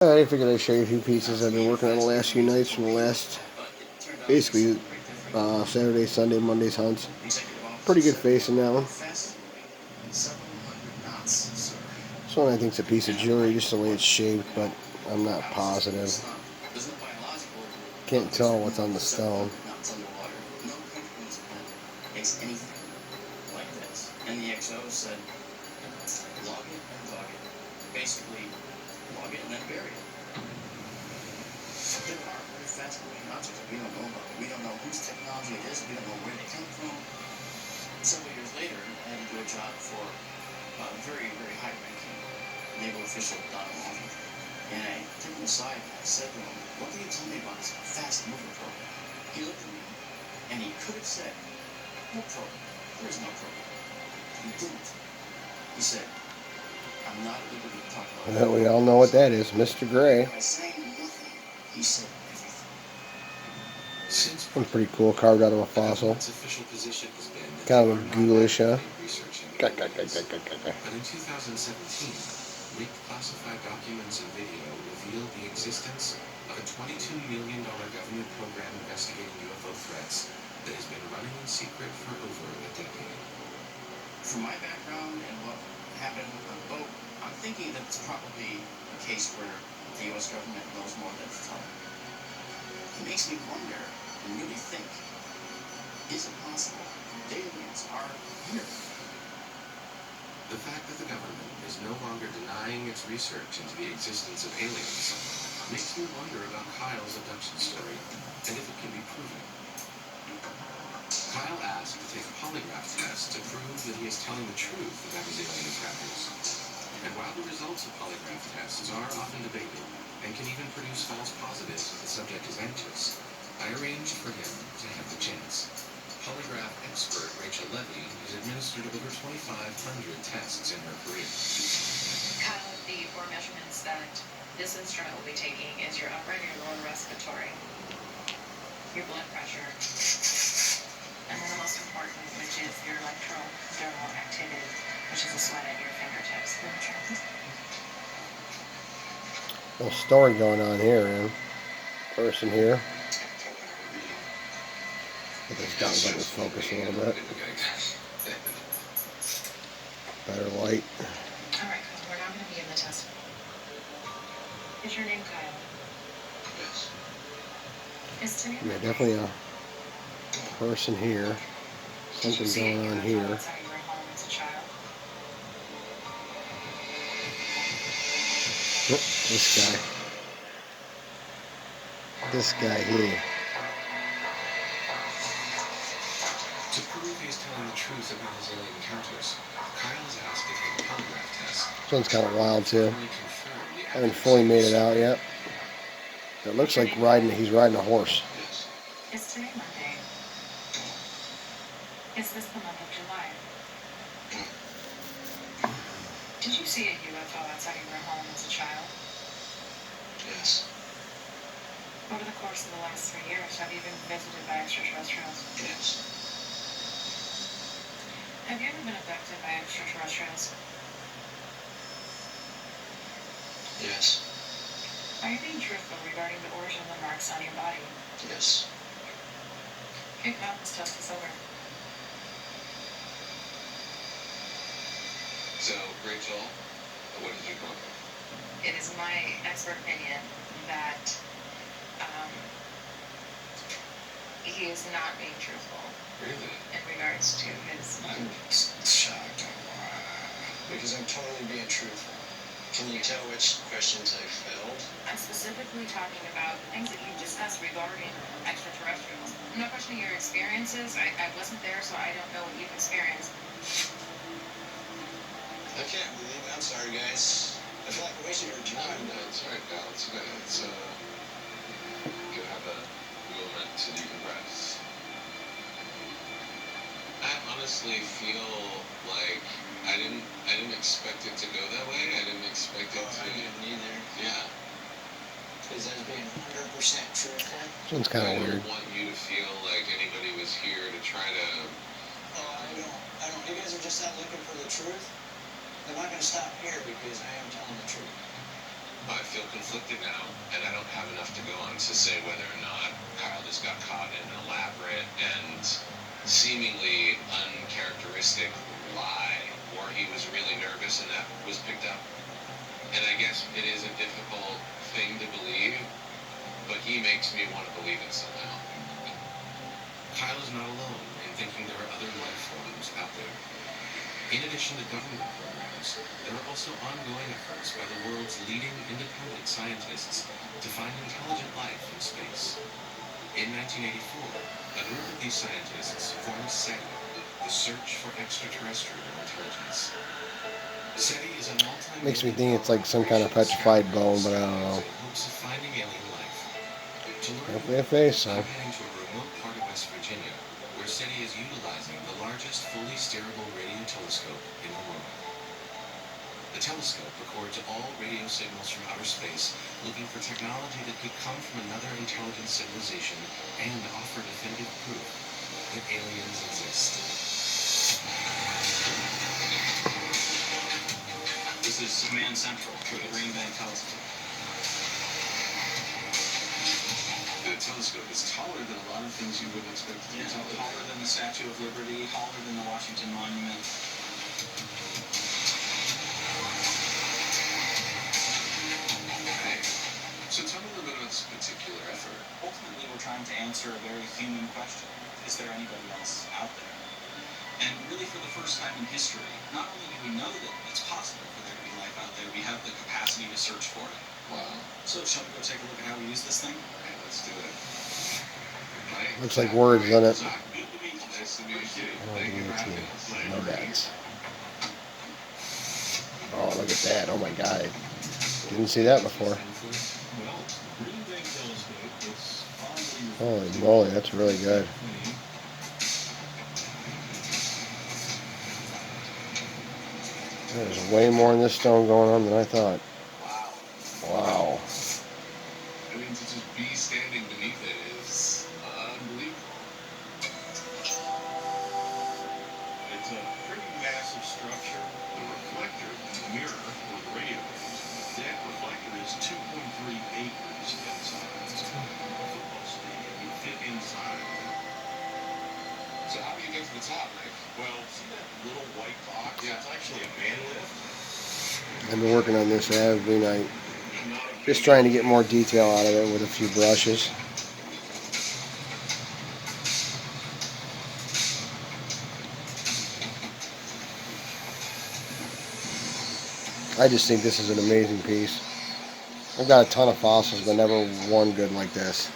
I figured I'd show you a few pieces I've been working on the last few nights from the last, basically, Saturday, Sunday, Monday's hunts. Pretty good face in that one. This one I think is a piece of jewelry, just the way it's shaped, but I'm not positive. Can't tell what's on the stone. And the XO said, log it and dog it. Basically, log it and then bury it. There are very fast-moving objects that we don't know about. We don't know whose technology it is. We don't know where they come from. Several years later, I had to do a job for a very, very high-ranking naval official, Donald Long. And I took him aside and I said to him, what can you tell me about this fast mover program? He looked at me and he could have said, no program. There is no program. He didn't. He said, I'm not at liberty to talk about it. We all know what that is, Mr. Gray. By saying nothing, he said everything. One's pretty cool, carved out of a fossil. Kind of ghoulish, huh? But in 2017, leaked classified documents and video revealed the existence of a $22 million government program investigating UFO threats that has been running in secret for over a decade. From my background and what happened on the boat, I'm thinking that it's probably a case where the U.S. government knows more than it's telling. It makes me wonder and really think, is it possible aliens are here? The fact that the government is no longer denying its research into the existence of aliens makes me wonder about Kyle's abduction story and if it can be proven. Kyle asked to take a polygraph test to prove that he is telling the truth about his alien encounters. And while the results of polygraph tests are often debated and can even produce false positives if the subject is anxious, I arranged for him to have the chance. Polygraph expert Rachel Levy has administered over 2,500 tests in her career. Kyle, the four measurements that this instrument will be taking is your upper and your lower respiratory, your blood pressure, and then the most important, which is your electrodermal activity, which is the sweat at your fingertips. A little story going on here, man. Person here. Get this down, let this focus a little bit. Better light. Alright, Kyle, we're not going to be in the test. Is your name Kyle? Yes. Is today? Yeah, definitely a person here. Something going on here. Oh, this guy here. To prove he is telling the truth about his alien encounters, Kyle is asked to take a polygraph test. This one's kind of wild too. I haven't fully made it out yet. It looks like he's riding a horse. Is today Monday? Is this the month of July? Did you see a UFO outside of your home as a child? Yes. Over the course of the last 3 years, have you been visited by extraterrestrials? Yes. Have you ever been abducted by extraterrestrials? Yes. Are you being truthful regarding the origin of the marks on your body? Yes. Okay, now let's test this over. So, Rachel, what did you come up with? It is my expert opinion that he is not being truthful. Really? In regards to his... I'm shocked. Because I'm totally being truthful. Can you tell which questions I failed? I'm specifically talking about things that you discussed regarding extraterrestrials. I'm not questioning your experiences. I wasn't there, so I don't know what you've experienced. I can't believe it. I'm sorry, guys. I feel like I wasted your time. No, it's alright, pal. It's okay. It's, you have a moment to decompress. I honestly feel like I didn't expect it to go that way. I didn't expect it to... I didn't either. Yeah. Because I was being 100% truthful. This one's kind of weird. I don't want you to feel like anybody was here to try to... Oh, I don't. You guys are just not looking for the truth. I'm not going to stop here because I am telling the truth. I feel conflicted now, and I don't have enough to go on to say whether or not Kyle just got caught in an elaborate and seemingly uncharacteristic lie, or he was really nervous and that was picked up. And I guess it is a difficult thing to believe, but he makes me want to believe it somehow. Kyle is not alone in thinking there are other life forms out there. In addition to government programs, there are also ongoing efforts by the world's leading independent scientists to find intelligent life in space. In 1984, a group of these scientists formed SETI, the Search for Extraterrestrial Intelligence. SETI is a multi- Makes me think it's like some kind of petrified bone, but I don't know. in hopes of finding alien life. To learn Hopefully a face, I'm so. heading to a remote part of West Virginia, where SETI is utilizing the largest fully steerable radio telescope in the world. The telescope records all radio signals from outer space, looking for technology that could come from another intelligent civilization and offer definitive proof that aliens exist. This is Command Central for the Green Bank Telescope. The telescope is taller than a lot of things you wouldn't expect to be Yeah, taller. taller than the Statue of Liberty, taller than the Washington Monument. Right. So tell me a little bit about this particular effort. Ultimately, we're trying to answer a very human question. Is there anybody else out there? And really, for the first time in history, not only do we know that it's possible for there to be life out there, we have the capacity to search for it. Wow. So, shall we go take a look at how we use this thing? Okay, let's do it. Mike, Looks like words, doesn't it? Zach, good to meet you. Nice to meet you. Oh, Thank you for give having it us. to you. No bads. Oh, look at that. Oh my God. Didn't see that before. Well, Green Bank Telescope, it's probably Holy moly, that's really good. There's way more in this stone going on than I thought. Wow. Wow. I mean, to just be standing beneath it is unbelievable. It's a pretty massive structure. The reflector, the mirror, or the radio waves, that reflector is 2.3 acres in size. A football stadium would fit inside. So how do you get to the top, Nick? Well, see that little white box? Yeah. It's actually a man lift. I've been working on this every night. Not a Just trying to get more detail out of it with a few brushes. I just think this is an amazing piece. I've got a ton of fossils, but never one good like this.